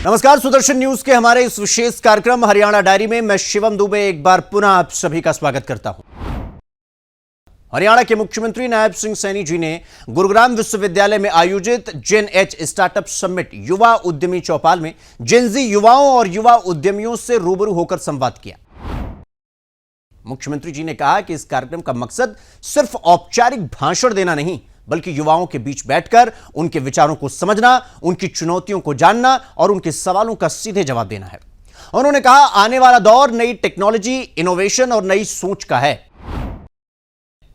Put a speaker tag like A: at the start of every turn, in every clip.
A: नमस्कार, सुदर्शन न्यूज के हमारे इस विशेष कार्यक्रम हरियाणा डायरी में मैं शिवम दुबे एक बार पुनः आप सभी का स्वागत करता हूं। हरियाणा के मुख्यमंत्री नायब सिंह सैनी जी ने गुरुग्राम विश्वविद्यालय में आयोजित जेन एच स्टार्टअप समिट युवा उद्यमी चौपाल में जेनजी युवाओं और युवा उद्यमियों से रूबरू होकर संवाद किया। मुख्यमंत्री जी ने कहा कि इस कार्यक्रम का मकसद सिर्फ औपचारिक भाषण देना नहीं, बल्कि युवाओं के बीच बैठकर उनके विचारों को समझना, उनकी चुनौतियों को जानना और उनके सवालों का सीधे जवाब देना है। उन्होंने कहा, आने वाला दौर नई टेक्नोलॉजी, इनोवेशन और नई सोच का है।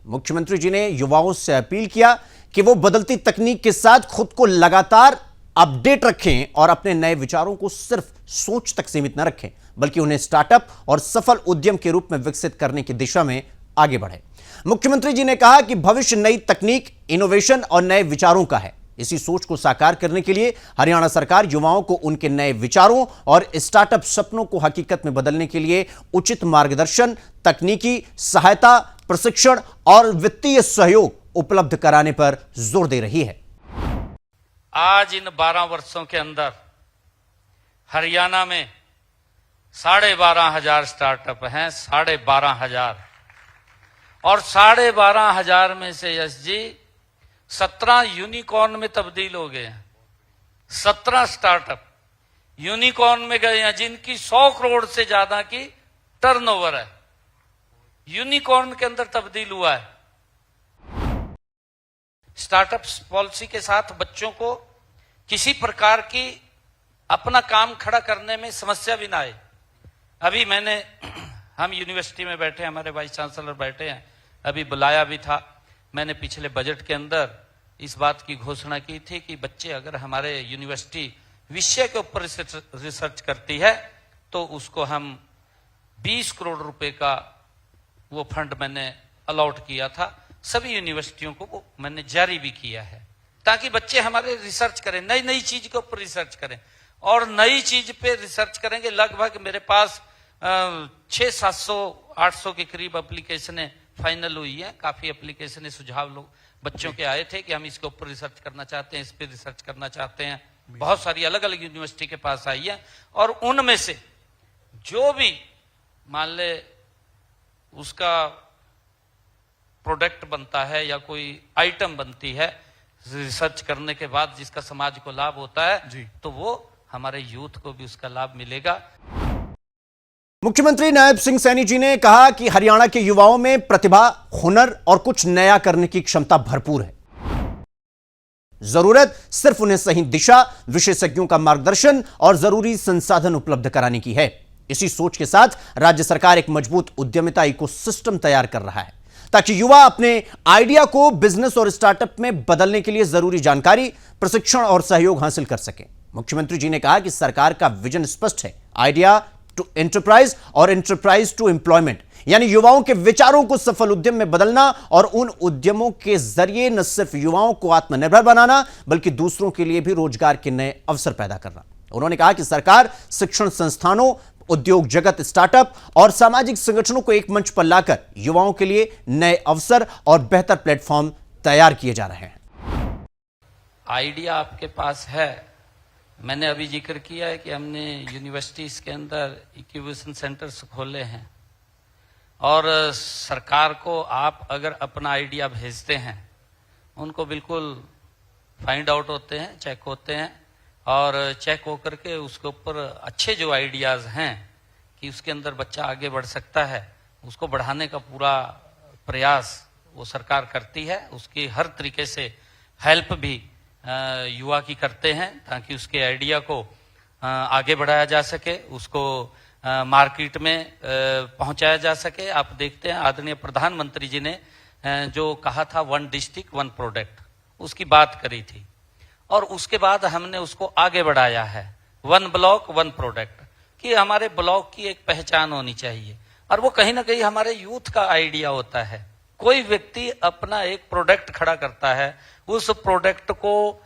A: मुख्यमंत्री जी ने युवाओं से अपील किया कि वो बदलती तकनीक के साथ खुद को लगातार अपडेट रखें और अपने नए विचारों को सिर्फ सोच तक सीमित न रखें, बल्कि उन्हें स्टार्टअप और सफल उद्यम के रूप में विकसित करने की दिशा में आगे बढ़े। मुख्यमंत्री जी ने कहा कि भविष्य नई तकनीक, इनोवेशन और नए विचारों का है। इसी सोच को साकार करने के लिए हरियाणा सरकार युवाओं को उनके नए विचारों और स्टार्टअप सपनों को हकीकत में बदलने के लिए उचित मार्गदर्शन, तकनीकी सहायता, प्रशिक्षण और वित्तीय सहयोग उपलब्ध कराने पर जोर दे रही है।
B: आज इन 12 वर्षों के अंदर हरियाणा में 12,500 स्टार्टअप हैं, 12,500, और 12,500 में से यश जी 17 यूनिकॉर्न में तब्दील हो गए हैं। 17 स्टार्टअप यूनिकॉर्न में गए हैं जिनकी 100 करोड़ से ज्यादा की टर्नओवर है, यूनिकॉर्न के अंदर तब्दील हुआ है। स्टार्टअप पॉलिसी के साथ बच्चों को किसी प्रकार की अपना काम खड़ा करने में समस्या भी ना आए। अभी हम यूनिवर्सिटी में बैठे हैं, हमारे वाइस चांसलर बैठे हैं, अभी बुलाया भी था। मैंने पिछले बजट के अंदर इस बात की घोषणा की थी कि बच्चे अगर हमारे यूनिवर्सिटी विषय के ऊपर रिसर्च करती है तो उसको हम 20 करोड़ रुपए का वो फंड मैंने अलॉट किया था। सभी यूनिवर्सिटियों को वो मैंने जारी भी किया है ताकि बच्चे हमारे रिसर्च करें, नई नई चीज के ऊपर रिसर्च करें। और नई चीज पे रिसर्च करेंगे। लगभग मेरे पास 600-700-800 के करीब एप्लीकेशनें फाइनल हुई है। काफी एप्लीकेशनें, सुझाव लोग बच्चों के आए थे कि हम इसके ऊपर रिसर्च करना चाहते हैं, इस पे रिसर्च करना चाहते हैं। बहुत सारी अलग अलग यूनिवर्सिटी के पास आई है और उनमें से जो भी मान ले उसका प्रोडक्ट बनता है या कोई आइटम बनती है रिसर्च करने के बाद जिसका समाज को लाभ होता है तो वो हमारे यूथ को भी उसका लाभ मिलेगा।
A: मुख्यमंत्री नायब सिंह सैनी जी ने कहा कि हरियाणा के युवाओं में प्रतिभा, हुनर और कुछ नया करने की क्षमता भरपूर है। जरूरत सिर्फ उन्हें सही दिशा, विशेषज्ञों का मार्गदर्शन और जरूरी संसाधन उपलब्ध कराने की है। इसी सोच के साथ राज्य सरकार एक मजबूत उद्यमिता इकोसिस्टम तैयार कर रहा है ताकि युवा अपने आइडिया को बिजनेस और स्टार्टअप में बदलने के लिए जरूरी जानकारी, प्रशिक्षण और सहयोग हासिल कर सके। मुख्यमंत्री जी ने कहा कि सरकार का विजन स्पष्ट है, आइडिया टू एंटरप्राइज और एंटरप्राइज टू एम्प्लॉयमेंट, यानी युवाओं के विचारों को सफल उद्यम में बदलना और उन उद्यमों के जरिए न सिर्फ युवाओं को आत्मनिर्भर बनाना बल्कि दूसरों के लिए भी रोजगार के नए अवसर पैदा करना। उन्होंने कहा कि सरकार शिक्षण संस्थानों, उद्योग जगत, स्टार्टअप और सामाजिक संगठनों को एक मंच पर लाकर युवाओं के लिए नए अवसर और बेहतर प्लेटफॉर्म तैयार किए जा रहे हैं।
B: आइडिया आपके पास है। मैंने अभी जिक्र किया है कि हमने यूनिवर्सिटीज के अंदर इंक्यूबेशन सेंटर्स खोले हैं और सरकार को आप अगर अपना आइडिया भेजते हैं उनको बिल्कुल फाइंड आउट होते हैं, चेक होते हैं और चेक होकर के उसके ऊपर अच्छे जो आइडियाज हैं कि उसके अंदर बच्चा आगे बढ़ सकता है, उसको बढ़ाने का पूरा प्रयास वो सरकार करती है। उसकी हर तरीके से हेल्प भी युवा की करते हैं ताकि उसके आइडिया को आगे बढ़ाया जा सके, उसको मार्केट में पहुंचाया जा सके। आप देखते हैं आदरणीय प्रधानमंत्री जी ने जो कहा था 1 डिस्ट्रिक्ट 1 प्रोडक्ट, उसकी बात करी थी और उसके बाद हमने उसको आगे बढ़ाया है 1 ब्लॉक 1 प्रोडक्ट, कि हमारे ब्लॉक की एक पहचान होनी चाहिए और वो कहीं ना कहीं हमारे यूथ का आइडिया होता है। कोई व्यक्ति अपना एक प्रोडक्ट खड़ा करता है, उस प्रोडक्ट को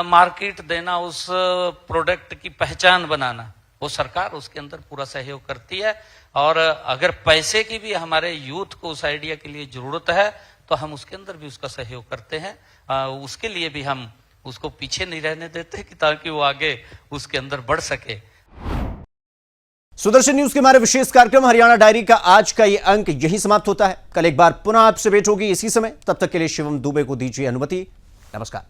B: मार्केट देना, उस प्रोडक्ट की पहचान बनाना, वो सरकार उसके अंदर पूरा सहयोग करती है। और अगर पैसे की भी हमारे यूथ को उस आइडिया के लिए जरूरत है तो हम उसके अंदर भी उसका सहयोग करते हैं। उसके लिए भी हम उसको पीछे नहीं रहने देते कि ताकि वो आगे उसके अंदर बढ़ सके।
A: सुदर्शन न्यूज के हमारे विशेष कार्यक्रम हरियाणा डायरी का आज का ये अंक यहीं समाप्त होता है। कल एक बार पुनः आपसे भेंट होगी इसी समय। तब तक के लिए शिवम दुबे को दीजिए अनुमति। नमस्कार।